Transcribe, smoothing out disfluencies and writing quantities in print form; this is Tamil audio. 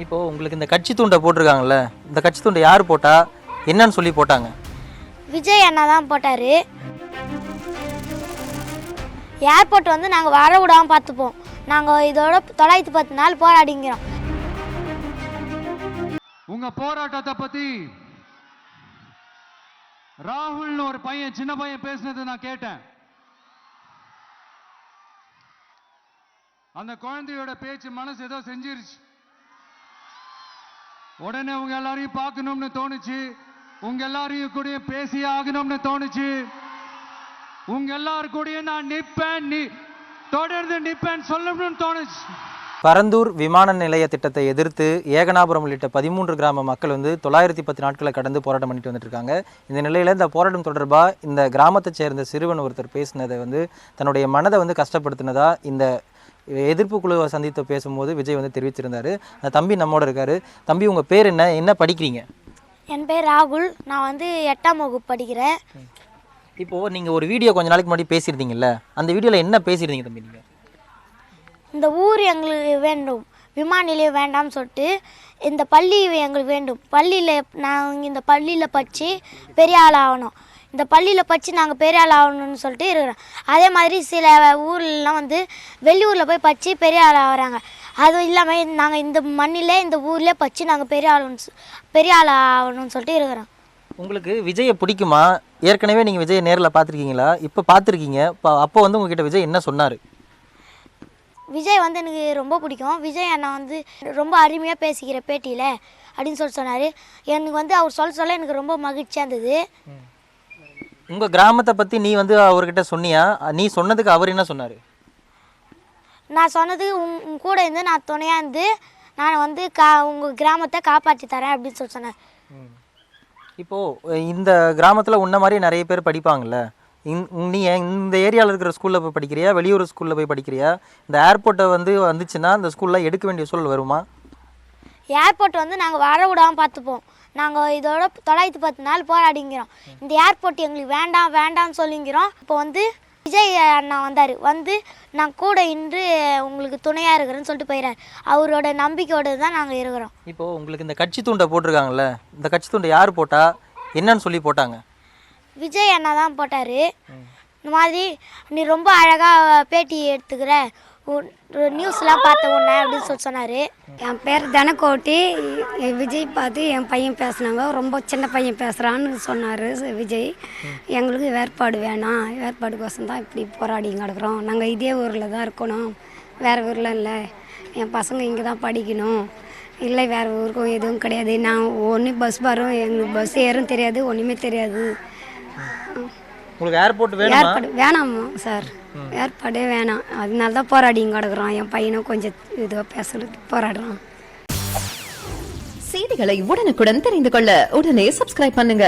இப்போ உங்களுக்கு இந்த கட்சி துண்டை போட்டிருக்காங்கல்ல, இந்த கட்சி துண்டை யார் போட்டா, என்னன்னு சொல்லி போட்டாங்க? விஜய் அண்ணா தான் போட்டார். ஏர்போர்ட் வந்து நாங்கள் வர விடாமல் பார்த்துப்போம். நாங்கள் இதோட 910 நாள் போராடிங்கிறோம். உங்க போராட்டத்தை பத்தி ராகுல்னு ஒரு பையன், சின்ன பையன் பேசினது நான் கேட்டேன். அந்த குழந்தையோட பேச்சு மனசு ஏதோ செஞ்சிருச்சு. உடனே உங்க எல்லாரையும் பார்க்கணும்னு தோணுச்சு, உங்க எல்லாரையும் கூட பேசி ஆகணும்னு தோணுச்சு. உங்க எல்லாரும் கூட நான் நிப்பேன், தொடர்ந்து நிப்பேன் சொல்லணும்னு தோணுச்சு. பரந்தூர் விமான நிலைய திட்டத்தை எதிர்த்து ஏகனாபுரம் உள்ளிட்ட 13 கிராம மக்கள் வந்து 910 நாட்களை கடந்து போராட்டம் பண்ணிட்டு வந்துட்டு இருக்காங்க. இந்த நிலையில் இந்த போராட்டம் தொடர்பாக இந்த கிராமத்தை சேர்ந்த சிறுவன் ஒருத்தர் பேசினதை வந்து தன்னுடைய மனதை வந்து கஷ்டப்படுத்தினதா இந்த எதிர்ப்பு குழுவை சந்தித்து பேசும்போது விஜய் வந்து தெரிவிச்சிருந்தாரு. அந்த தம்பி நம்மோட இருக்காரு. தம்பி, உங்கள் பேர் என்ன, என்ன படிக்கிறீங்க? என் பேர் ராகுல். நான் வந்து 8ஆம் வகுப்பு படிக்கிறேன். இப்போது நீங்கள் ஒரு வீடியோ கொஞ்ச நாளைக்கு முன்னாடி பேசியிருந்தீங்கல்ல, அந்த வீடியோவில் என்ன பேசியிருந்தீங்க தம்பி? நீங்கள் இந்த ஊர் எங்களுக்கு வேண்டும், விமான நிலையம் வேண்டாம்னு சொல்லிட்டு இந்த பள்ளி எங்களுக்கு வேண்டும், பள்ளியில் நாங்கள் இந்த பள்ளியில் படித்து பெரிய ஆள் ஆகணும், இந்த பள்ளியில் படித்து நாங்கள் பெரிய ஆள் ஆகணும்னு சொல்லிட்டு இருக்கிறோம். அதே மாதிரி சில ஊர்லாம் வந்து வெளியூரில் போய் படித்து பெரிய ஆள் ஆகிறாங்க. அதுவும் இல்லாமல் நாங்கள் இந்த மண்ணிலே இந்த ஊர்லேயே படித்து நாங்கள் பெரிய ஆள் ஆகணும்னு சொல்லிட்டு இருக்கிறோம். உங்களுக்கு விஜயை பிடிக்குமா? ஏற்கனவே நீங்கள் விஜயை நேரில் பார்த்துருக்கீங்களா? இப்போ பார்த்துருக்கீங்க. அப்போ வந்து உங்ககிட்ட விஜய் என்ன சொன்னார்? விஜய் வந்து எனக்கு ரொம்ப பிடிக்கும். விஜய் அண்ணா வந்து ரொம்ப அருமையாக பேசிக்கிற பேட்டியில் அப்படின்னு சொன்னார். எனக்கு வந்து அவர் சொல்ல எனக்கு ரொம்ப மகிழ்ச்சியாக இருந்தது. உங்கள் கிராமத்தை பற்றி நீ வந்து அவர்கிட்ட சொன்னியா? நீ சொன்னதுக்கு அவர் என்ன சொன்னார்? நான் சொன்னதுக்கு உங்க கூட இருந்து நான் துணையாக இருந்து நான் வந்து உங்கள் கிராமத்தை காப்பாற்றி தரேன் அப்படின்னு சொன்னார். இப்போது இந்த கிராமத்தில் உன்ன மாதிரி நிறைய பேர் படிப்பாங்கள்ல, நீ இந்த ஏரியாவில் இருக்கிற ஸ்கூலில் போய் படிக்கிறியா, வெளியூர் ஸ்கூலில் போய் படிக்கிறியா? இந்த ஏர்போர்ட்டை வந்துச்சுன்னா இந்த ஸ்கூலில் எடுக்க வேண்டிய சூழல் வருமா? ஏர்போர்ட் வந்து நாங்கள் வர விடாமல் பார்த்துப்போம். நாங்கள் இதோட 910 நாள் போராடிங்கிறோம். இந்த ஏர்போர்ட் எங்களுக்கு வேண்டாம்னு சொல்லிங்கிறோம். இப்போ வந்து விஜய் அண்ணா வந்தார். வந்து நான் கூட இன்று உங்களுக்கு துணையாக இருக்கிறேன்னு சொல்லிட்டு போயிடார். அவரோட நம்பிக்கையோடு தான் நாங்கள் இருக்கிறோம். இப்போது உங்களுக்கு இந்த கட்சி துண்டை போட்டிருக்காங்கல்ல, இந்த கட்சி துண்டை யார் போட்டா, என்னன்னு சொல்லி போட்டாங்க? விஜய் அண்ணா தான் போட்டார். இந்த மாதிரி நீ ரொம்ப அழகாக பேட்டி எடுத்துக்கிற, நியூஸ்லாம் பார்த்த உடனே அப்படின்னு சொன்னார். என் பேர் தனக்கோட்டி. விஜய் பார்த்து என் பையன் பேசுனாங்க, ரொம்ப சின்ன பையன் பேசுகிறான்னு சொன்னார் விஜய். எங்களுக்கு வேறுபாடு வேணாம், வேறுபாடுக்கோசம் தான் இப்படி போராடி கிடக்குறோம். நாங்கள் இதே ஊரில் தான் இருக்கணும், வேறு ஊரில் இல்லை. என் பசங்க இங்கே தான் படிக்கணும், இல்லை வேறு ஊருக்கும் எதுவும் கிடையாது. நான் ஒன்றும் பஸ் வரும், எங்களுக்கு பஸ் ஏறும் தெரியாது, ஒன்றுமே தெரியாது. உங்களுக்கு ஏர்போர்ட் வேணாமா சார்? ஏற்பாடே வேணாம். அதனால தான் போராடி கிடக்குறோம். என் பையனும் கொஞ்சம் இதுவாக பேசுறதுக்கு போராடுறான். செய்திகளை உடனுக்குடன் தெரிந்து கொள்ள உடனே சப்ஸ்கிரைப் பண்ணுங்க.